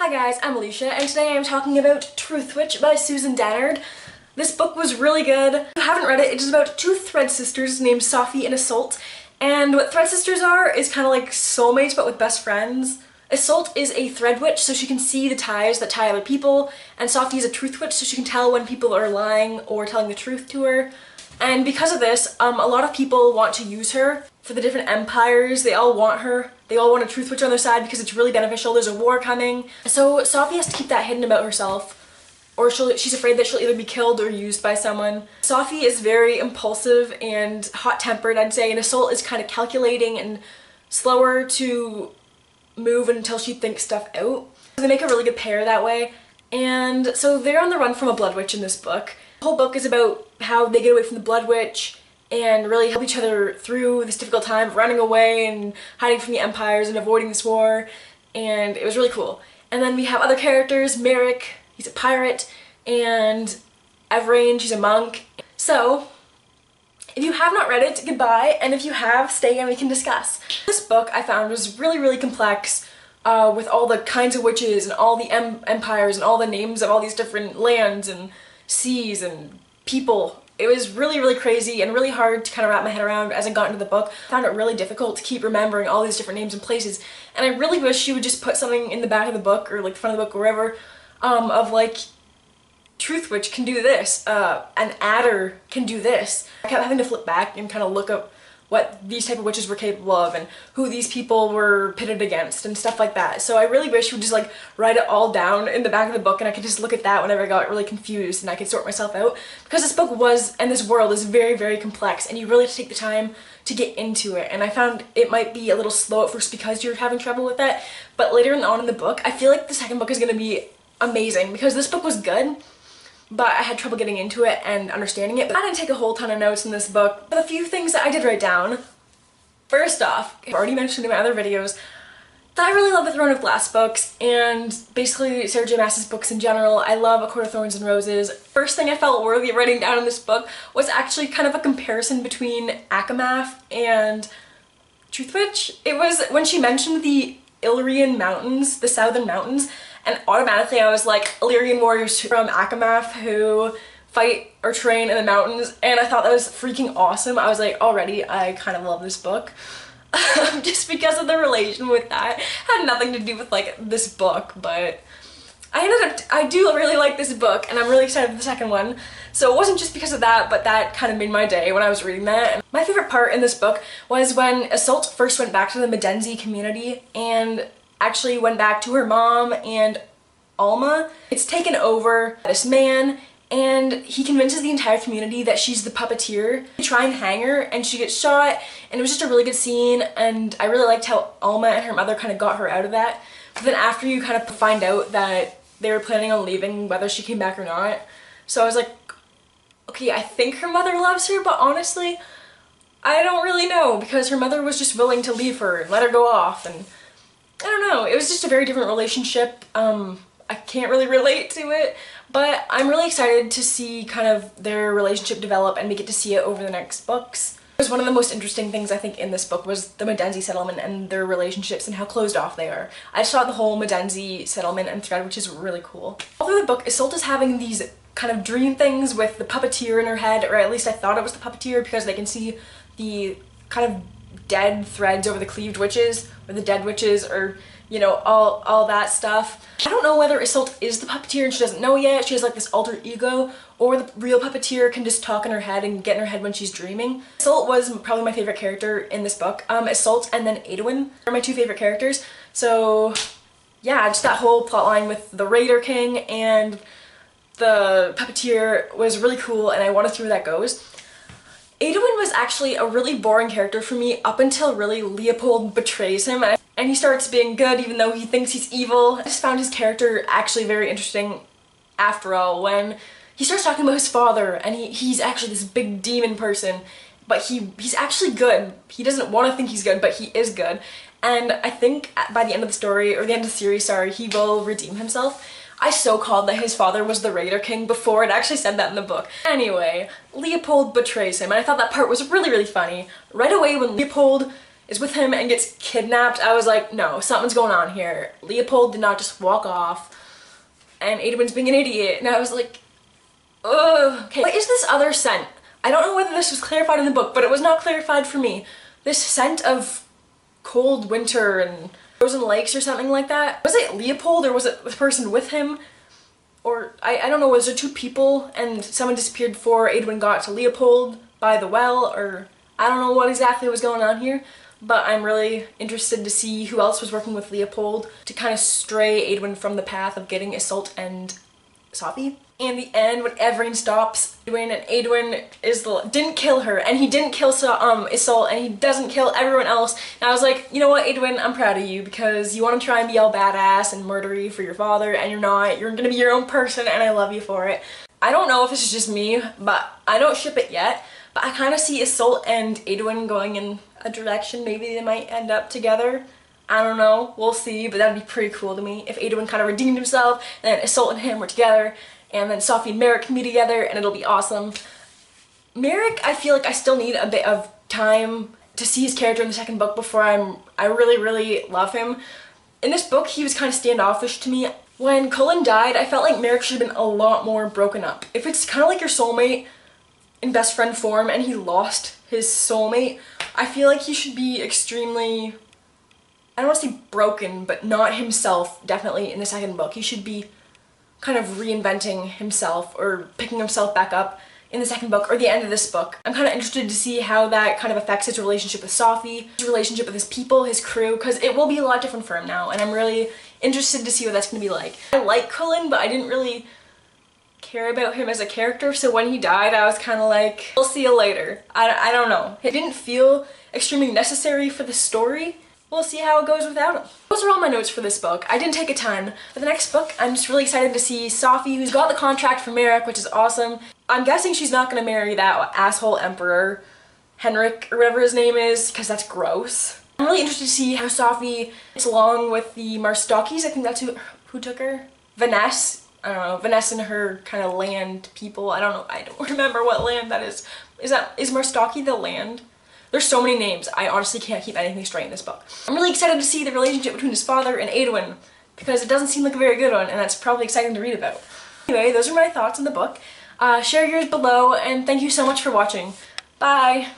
Hi guys, I'm Alicia, and today I'm talking about Truthwitch by Susan Dennard. This book was really good. If you haven't read it, it's about two thread sisters named Sophie and Isolde, and what thread sisters are is kind of like soulmates but with best friends. Isolde is a thread witch, so she can see the ties that tie other people, and Sophie is a truth witch, so she can tell when people are lying or telling the truth to her. And because of this, a lot of people want to use her for the different empires. They all want her. They all want a truth witch on their side because it's really beneficial. There's a war coming. So Sophie has to keep that hidden about herself, or she's afraid that she'll either be killed or used by someone. Sophie is very impulsive and hot-tempered, I'd say, and Isolde is kind of calculating and slower to move until she thinks stuff out. They make a really good pair that way. And so they're on the run from a blood witch in this book. The whole book is about how they get away from the blood witch and really help each other through this difficult time of running away and hiding from the empires and avoiding this war, and it was really cool. And then we have other characters. Merrick, he's a pirate, and Evrain, she's a monk. So if you have not read it, goodbye, and if you have, stay and we can discuss. This book I found was really complex, with all the kinds of witches and all the empires and all the names of all these different lands and seas and people. It was really crazy and really hard to kind of wrap my head around as I got into the book. I found it really difficult to keep remembering all these different names and places, and I really wish she would just put something in the back of the book or like the front of the book or wherever, of like, Truthwitch can do this, an adder can do this. I kept having to flip back and kind of look up what these type of witches were capable of and who these people were pitted against and stuff like that. So I really wish she would just like write it all down in the back of the book and I could just look at that whenever I got really confused and I could sort myself out, because this book was, and this world is very complex, and you really have to take the time to get into it. And I found it might be a little slow at first because you're having trouble with that, but later on in the book I feel like the second book is going to be amazing, because this book was good but I had trouble getting into it and understanding it. But I didn't take a whole ton of notes in this book, but a few things that I did write down. First off, I've already mentioned in my other videos that I really love the Throne of Glass books, and basically Sarah J Maas's books in general. I love A Court of Thorns and Roses. First thing I felt worthy of writing down in this book was actually kind of a comparison between Akamath and Truthwitch. It was when she mentioned the Illyrian Mountains, the Southern Mountains, and automatically I was like, Illyrian warriors from Akamath who fight or train in the mountains, and I thought that was freaking awesome. I was like, already I kind of love this book. Just because of the relation with that. Had nothing to do with like this book, but I do really like this book and I'm really excited for the second one. So it wasn't just because of that, but that kind of made my day when I was reading that. And my favorite part in this book was when Isolde first went back to the Medenzi community and actually went back to her mom and Alma. It's taken over this man, and he convinces the entire community that she's the puppeteer. They try and hang her and she gets shot, and it was just a really good scene, and I really liked how Alma and her mother kind of got her out of that. But then after you kind of find out that they were planning on leaving whether she came back or not. So I was like, okay, I think her mother loves her, but honestly, I don't really know, because her mother was just willing to leave her and let her go off, and I don't know, it was just a very different relationship. I can't really relate to it, but I'm really excited to see kind of their relationship develop, and we get to see it over the next books. It was one of the most interesting things I think in this book was the Medenzi settlement and their relationships and how closed off they are. I just thought the whole Medenzi settlement and thread, which is really cool. All through the book, Isolde is having these kind of dream things with the puppeteer in her head, or at least I thought it was the puppeteer because they can see the kind of dead threads over the cleaved witches, or the dead witches, or you know, all that stuff. I don't know whether Isolde is the puppeteer and she doesn't know yet. She has like this alter ego, or the real puppeteer can just talk in her head and get in her head when she's dreaming. Isolde was probably my favorite character in this book. Isolde and then Edwin are my two favorite characters. So yeah, just that whole plotline with the Raider King and the puppeteer was really cool, and I want to see where that goes. Edwin was actually a really boring character for me up until really Leopold betrays him and he starts being good even though he thinks he's evil. I just found his character actually very interesting after all, when he starts talking about his father, and he's actually this big demon person, but he's actually good. He doesn't want to think he's good, but he is good. And I think by the end of the story, or the end of the series, sorry, he will redeem himself. I so called that his father was the Raider King before it actually said that in the book. Anyway, Leopold betrays him, and I thought that part was really funny. Right away when Leopold is with him and gets kidnapped, I was like, no, something's going on here. Leopold did not just walk off and Edwin's being an idiot. And I was like, ugh. Okay, what is this other scent? I don't know whether this was clarified in the book, but it was not clarified for me. This scent of cold winter and frozen lakes or something like that. Was it Leopold or was it the person with him? Or, I don't know, was there two people and someone disappeared before Edwin got to Leopold by the well? Or, I don't know what exactly was going on here. But I'm really interested to see who else was working with Leopold to kind of stray Edwin from the path of getting Isolde and Sophie. In the end, when everyone stops Edwin, and Edwin didn't kill her, and he didn't kill Isolde, and he doesn't kill everyone else. And I was like, you know what, Edwin, I'm proud of you, because you want to try and be all badass and murdery for your father, and you're not. You're gonna be your own person, and I love you for it. I don't know if this is just me, but I don't ship it yet. But I kind of see Isolde and Edwin going in a direction. Maybe they might end up together. I don't know. We'll see, but that'd be pretty cool to me if Edwin kind of redeemed himself, and then Isolde and him were together, and then Sophie and Merrick can be together, and it'll be awesome. Merrick, I feel like I still need a bit of time to see his character in the second book before I really, really love him. In this book, he was kind of standoffish to me. When Cullen died, I felt like Merrick should have been a lot more broken up. If it's kind of like your soulmate in best friend form and he lost his soulmate, I feel like he should be extremely, I don't want to say broken, but not himself definitely in the second book. He should be kind of reinventing himself or picking himself back up in the second book or the end of this book. I'm kind of interested to see how that kind of affects his relationship with Sophie, his relationship with his people, his crew, because it will be a lot different for him now, and I'm really interested to see what that's going to be like. I like Cullen, but I didn't really care about him as a character, so when he died I was kind of like, we'll see you later. I don't know. It didn't feel extremely necessary for the story. We'll see how it goes without him. Those are all my notes for this book. I didn't take a ton. For the next book, I'm just really excited to see Sophie, who's got the contract for Merrick, which is awesome. I'm guessing she's not gonna marry that asshole emperor, Henrik, or whatever his name is, because that's gross. I'm really interested to see how Sophie gets along with the Marstokis. I think that's who took her? Vanessa. I don't know, Vanessa and her kind of land people. I don't know, I don't remember what land that is. Is Marstoki the land? There's so many names, I honestly can't keep anything straight in this book. I'm really excited to see the relationship between his father and Edwin, because it doesn't seem like a very good one, and that's probably exciting to read about. Anyway, those are my thoughts on the book. Share yours below, and thank you so much for watching. Bye!